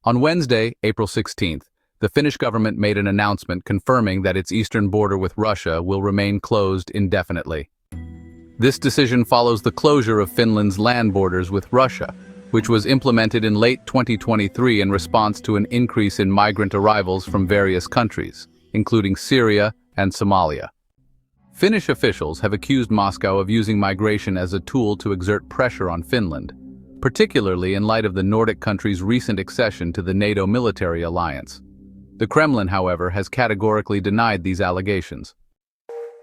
On Wednesday, April 16th, the Finnish government made an announcement confirming that its eastern border with Russia will remain closed indefinitely. This decision follows the closure of Finland's land borders with Russia, which was implemented in late 2023 in response to an increase in migrant arrivals from various countries, including Syria and Somalia. Finnish officials have accused Moscow of using migration as a tool to exert pressure on Finland, particularly in light of the Nordic country's recent accession to the NATO military alliance. The Kremlin, however, has categorically denied these allegations.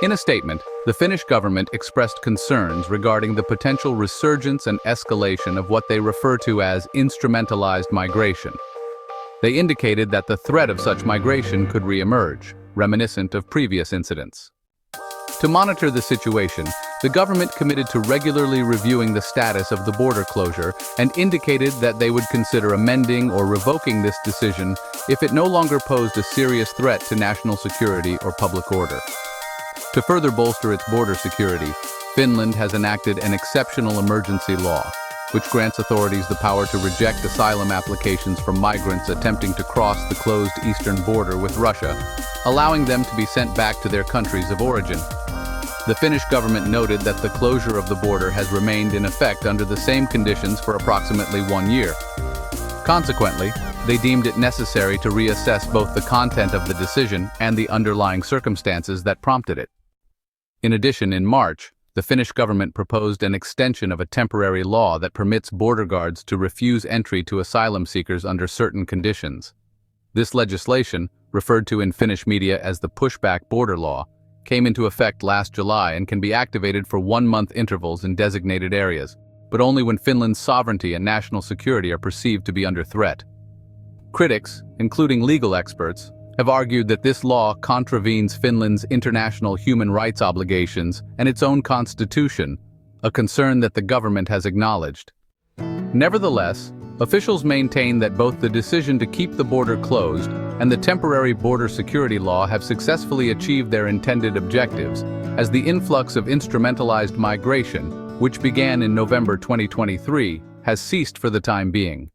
In a statement, the Finnish government expressed concerns regarding the potential resurgence and escalation of what they refer to as instrumentalized migration. They indicated that the threat of such migration could re-emerge, reminiscent of previous incidents. To monitor the situation, the government committed to regularly reviewing the status of the border closure and indicated that they would consider amending or revoking this decision if it no longer posed a serious threat to national security or public order. To further bolster its border security, Finland has enacted an exceptional emergency law, which grants authorities the power to reject asylum applications from migrants attempting to cross the closed eastern border with Russia, allowing them to be sent back to their countries of origin. The Finnish government noted that the closure of the border has remained in effect under the same conditions for approximately 1 year. Consequently, they deemed it necessary to reassess both the content of the decision and the underlying circumstances that prompted it. In addition, in March, the Finnish government proposed an extension of a temporary law that permits border guards to refuse entry to asylum seekers under certain conditions. This legislation, referred to in Finnish media as the pushback border law, came into effect last July and can be activated for 1-month intervals in designated areas, but only when Finland's sovereignty and national security are perceived to be under threat. Critics, including legal experts, have argued that this law contravenes Finland's international human rights obligations and its own constitution, a concern that the government has acknowledged. Nevertheless, officials maintain that both the decision to keep the border closed and the temporary border security law have successfully achieved their intended objectives, as the influx of instrumentalized migration, which began in November 2023, has ceased for the time being.